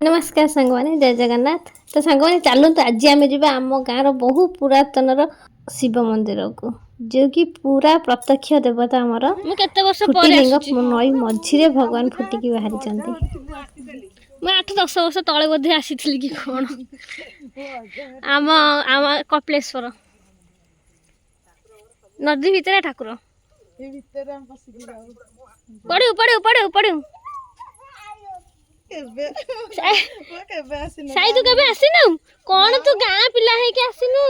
नमस्कार सांग मैंने जय जगन्नाथ। तो सांग मैंने चलू तो आज आम जा आम गाँव बहु पुरातन शिव मंदिर को जो कि पूरा प्रत्यक्ष देवता आमर फुटिलिंग नई मझीरे भगवान फुटिकी बाहरी। मैं 8-10 वर्ष तले बोधे आसी कि कौन आम आम कपिलेश्वर नदी भितर ठाकुर पड़ू पड़ू पड़ू पड़ू साई तू केबे आसीनु कौन तू गाँ पिला है कि आसीनु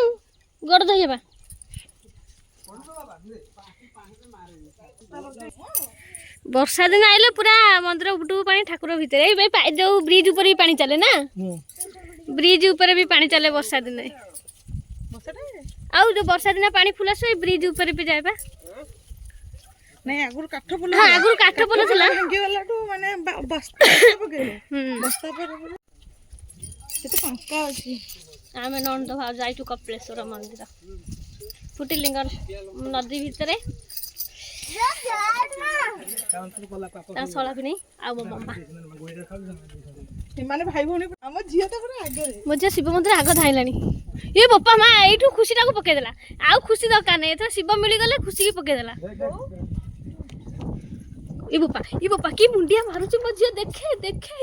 गोड़ धोइबा वर्षा दिन आइले पूरा मंदिर उठू पानी ठाकुर भितर जो ब्रिज ऊपर भी पानी चले ना ब्रिज ऊपर भी पानी चले वर्षा दिन आउ जो वर्षा दिन पानी फुला सो ब्रिज ऊपर भी जाए नहीं आगुर काठ पोल हां आगुर काठ पोल थला भांगी वालाटू माने बस्ता पकेले बस्ता पर केते पंका अछि आमे नंद भाव जाइटू कपिलेश्वर मंदिर फुटिलिंग नदी भितरे सला भी नहीं आ मम्मा माने भाई भौणी हम झिया त पूरा आगे रे मजे शिव मंदिर आग धाइलानी ये बप्पा मां एठू खुशी टाको पके देला आ खुशी दरकार नै एथरा शिव मिली गले खुशी की पके देला ये बप्पा की मुंडिया मारुची मझिया देखे देखे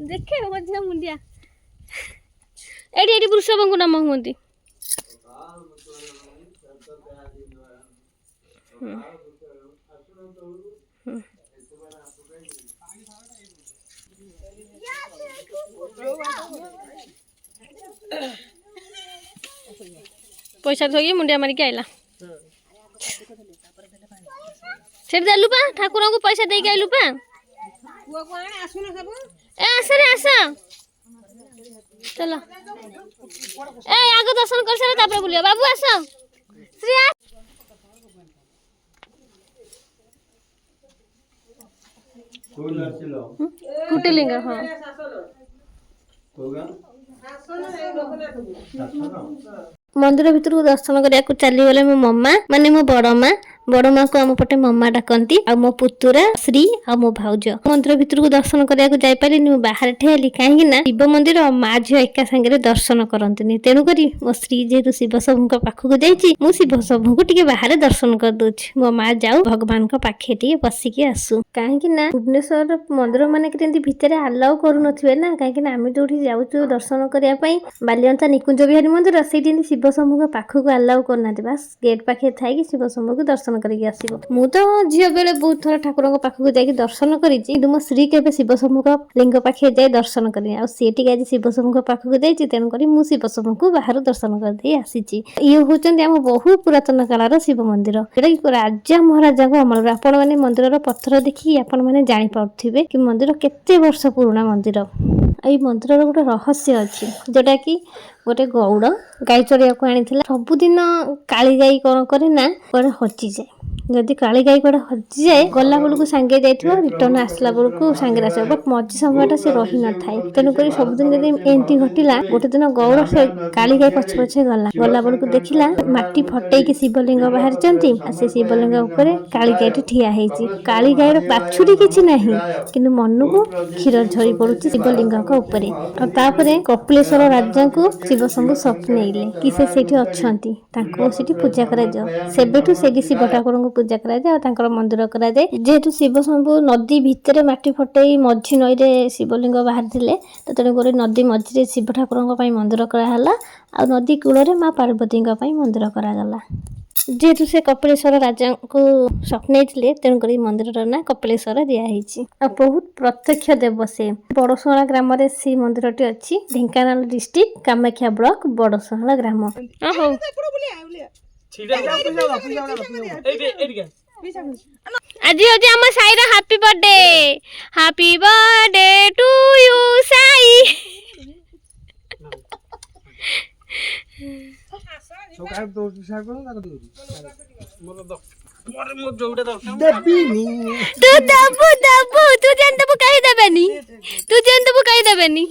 देखे मझिया मुंडिया एडी एडी वृषभंगु नाम हुंती पैसा थोगी मुंडिया मारिक आइला सेठ देलु पा ठाकुर को पैसा देके आइलु पा पुआ को आने आसु न सब ए आस रे आस चलो ए आगो दर्शन कर सारे तापर बुलिया बाबू आस श्री कोन आसिलो फुटिलिंग हां कोगा मंदिर भितर को दर्शन करने चली गले मो मम्मा माने मो बड़ माँ को आम पटे मम्मा डाकती आ मो पुतुरा श्री आ मो भाउज मंदिर भितर को दर्शन करने जाई पारिनी बाहर ठेली कहीं ना शिव मंदिर और माँ झील एका सांगे दर्शन करती तेणुक मो श्री जेहेतु शिव शंभु पाखक जाइए मु शिव शंभु को टिके बाहर दर्शन कर दूची मो माँ जाऊ भगवान पाखे टे बसिकी आसू कहीं ना भुवनेश्वर मंदिर मानक भितर आलाउ करू ना कहीं आम जो जाऊँ दर्शन करने बालियंता निकुंज बिहारी मंदिर से शिव शंभु पाखक आलाउ करना बास गेट पाखे थी शिव शंभु को दर्शन करके आसो मु तो झील बेले बहुत थर ठाकुर पाखक जाकि दर्शन करी मो श्री के शिव शंभु लिंग पाखे जाए दर्शन करें आ सी टी आज शिव शंभु पाखक जाइए तेणुक मुझ शिव शंभु को बाहर दर्शन कर आसी ये हूँ आम बहु पुरातन कालर शिव मंदिर जोटा कि राजा महाराजा अमल आपण मैंने मंदिर पत्थर देखिए आपण मैंने जापारे कि मंदिर केते वर्ष पुराना मंदिर ये मंदिर गोटे रहस्य अच्छी जोटा कि गोटे गौड़ गाई चढ़िया को आनी सबुदिन काली गाई कौन करे ना कड़े हजि जाए जदि काली गाई कड़े हजि जाए गला बेलू सांगे जाइए रिटर्न आसला बेलू सांगे आस बट मझी समयटा से रही न था तेणुक सबुदिन जब एमती घटला गोटे दिन गौड़ से काली गाई पछे पछे गला बेलू देखला माटी फटेक शिवलिंग बाहर से शिवलिंग उपर काली गाई ठिया होती काली गाईर पाछुरी किसी ना कि मन को क्षीर झरी पड़ू शिवलिंग उपरे तापर कपिलेश्वर राजा को शिव शंभु स्वप्न कि से पूजा कर शिव ठाकुर को पूजा कर मंदिर कर जेहेतु शिव शंभु नदी भितर माटी फटे मझी नई रे शिवलिंग बाहर थे तो तेणुक नदी मझी शिव ठाकुर मंदिर कराला आ नदी कूल माँ पार्वती मंदिर करागला जेहेतु से कपिलेश्वर राजा को स्वप्न तेणुक मंदिर ना कपिलेश्वर दिखाई बहुत प्रत्यक्ष देव से बड़शुआला ग्राम से मंदिर टी अच्छी ढेंकानाल डिस्ट्रिक्ट कामाख्या ब्लॉक बड़शुआला ग्राम आज होजी हम साई रा happy birthday to you Sai सकाळ तो साग कोन ना दो मोर दो मोर मो जोडे दो देबीनी तू जान दबु कहि देबेनी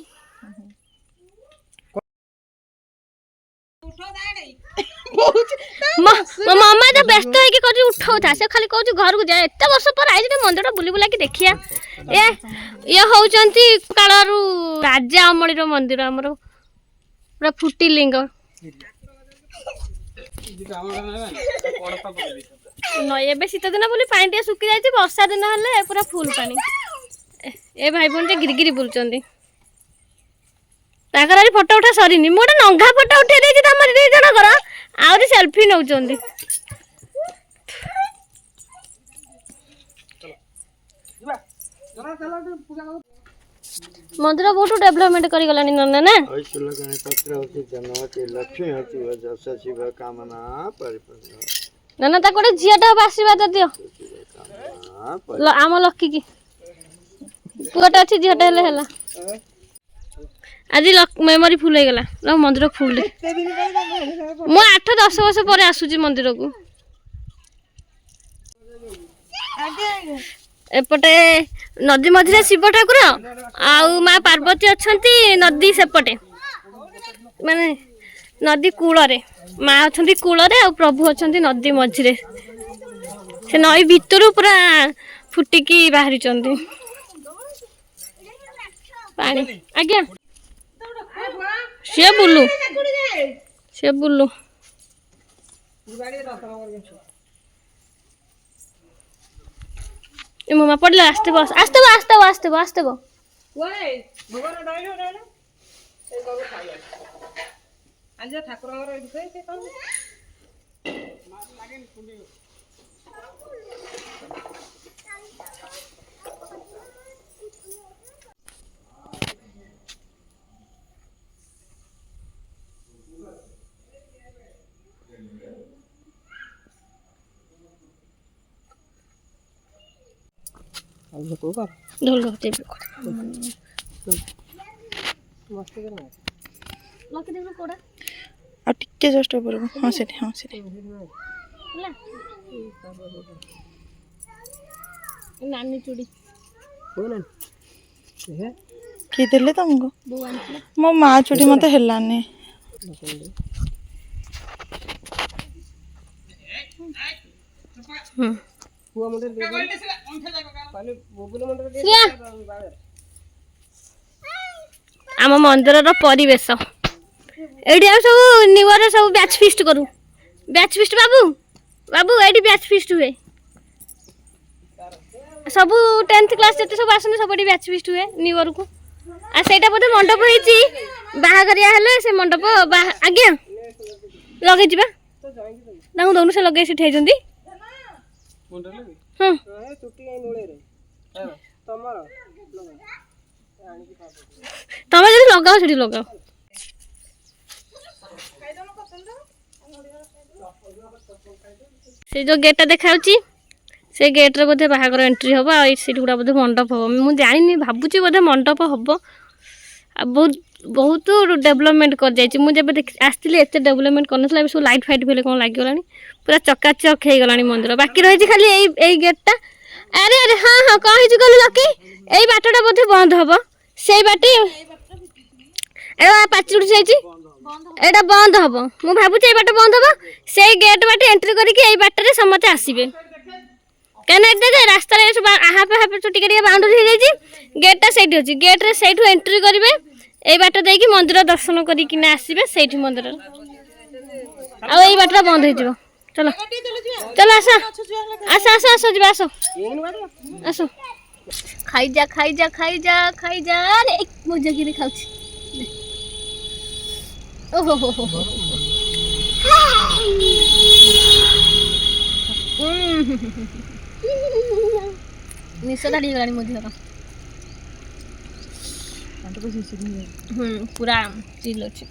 मामा तो व्यस्त है कि कथि उठ ଖାଲି କହୁଛୁ ଘରକୁ ଯା। ଏତେ ବର୍ଷ ପରେ ଆଇଛି ମନ୍ଦିରଟା ବୁଲି ବୁଲାକି ଦେଖିଆ। ଇଏ ହଉଛନ୍ତି କାଳରୁ ରାଜା ଅମଳିର ମନ୍ଦିର ଆମର, ପୁରା ଫୁଟିଲିଙ୍ଗ। ଏବେ ଶୀତ ଦିନ ବୋଲି ପାଣି ଟିକେ ଶୁଖି ଯାଇଛି, ବର୍ଷା ଦିନ ହେଲେ ପୁରା ଫୁଲ ପାଣି। ଏ ଭାଇ ଭଉଣୀ ଟିକେ ଗିରିଗିରି ବୁଲୁଛନ୍ତି। ତାଙ୍କର ଆଜି ଫଟୋ ଉଠା ସରିନି। ମୁଁ ଗୋଟେ ନଙ୍ଘା ଫଟୋ ଉଠେଇ ଦେଇଛି ତମ ଦି ଜଣଙ୍କର, ଆହୁରି ସେଲ୍ଫି ନଉଛନ୍ତି। ମନ୍ଦିର ବହୁତ ଡେଭଲପମେଣ୍ଟ କରିଗଲାଣି ନନା ନା? ନା ତାକୁ ଗୋଟେ ଝିଅଟା ହବ ଆଶୀର୍ବାଦ ଦିଅ ଆମ ଲକିକି। ପୁଅଟା ଅଛି ଝିଅଟା ହେଲେ ହେଲା। ଆଜି ମେମୋରି ଫୁଲ ହେଇଗଲା। ମନ୍ଦିର ଫୁଲ। ମୁଁ 8-10 ବର୍ଷ ପରେ ଆସୁଛି ମନ୍ଦିରକୁ। ଏପଟେ ନଦୀ ମଝିରେ ଶିବ ଠାକୁର ଆଉ ମା ପାର୍ବତୀ ଅଛନ୍ତି। ନଦୀ ସେପଟେ ମାନେ ନଦୀ କୂଳରେ ମା ଅଛନ୍ତି କୂଳରେ, ଆଉ ପ୍ରଭୁ ଅଛନ୍ତି ନଦୀ ମଝିରେ। ସେ ନଈ ଭିତରୁ ପୁରା ଫୁଟିକି ବାହାରିଛନ୍ତି ପାଣି। ଆଜ୍ଞା ସିଏ ବୁଲୁ ଏ ମାମା ପଡିଲା। ଆସିଥିବ। ढोल होते ଆଉ ଟିକେ ଜଷ୍ଟ ଉପରକୁ। ହଁ ସେଠି नानी चूड़ी କିଏ ଦେଲେ ତମକୁ? ମୋ ମା ଚୁଡ଼ି ମତେ ହେଲାନି। आम मंदिर परिवेश एठी सब न्यू ईयर सब बैच फिस्ट करू। बैच फिस्ट बाबू बाबू एठी बैच फिस्ट हुए। सब 10th क्लास जते सब आसने सब एठी बैच फिस्ट हुए न्यू ईयर को। आ सेटा बोधे मंडप होईची बाहागरिया हेले से मंडप आज्ञा लगे जिबा ताऊ दोनु से लगे से ठेजंदी। हां चुटी आई मोळे रे तमर तमे जदी लगाओ सेठी लगाओ। से जो गेट देखाउची से गेट रे बोधे बाहागर एंट्री हबो। आ सीट गुडा बोधे मंडप हबो। मु जानिनी भाबुची बोधे मंडप हबो। आ बहुत बहुत डेवलपमेंट कर जायछि। मु जेबे आस्तिले एते डेवलपमेंट करनथला। सब लाइट फाइट भेले कोन लागि गलानी पूरा चकाचक हे गलानी मंदिर। बाकी रहिछि खाली एई गेटटा। अरे अरे हां हां कहि छु गल लकी एई बाटटा बोधे बंद हबो। सेई बाटी एड़ा पाचुडी जायछि एड़ा बंद हबो। मु भाबुछि एई बाट बंद हबो। सेई गेट बाटे एंट्री करिकि एई बाटरे समते आसीबे। केना देखे रास्ता रे सब आहा पे टिके टिके बाउंड्री हे जायछि। गेटटा सेठी अछि। गेट रे सेठु एंट्री करिवे एई बाट देकी मंदिर दर्शन करिकि ना आसीबे। सेठी मंदिर आ एई बाटरा बंद हे जिवो। चलो चलो आसो आसो आसो आसो जिबा आसो आसो खाई जा खाई जा खाई जा खाई जा। अरे मु जगिरी खाउछि। ओहो हो हो निशा दाड़ी गलानी मोदिहर पूरा चिल अछि।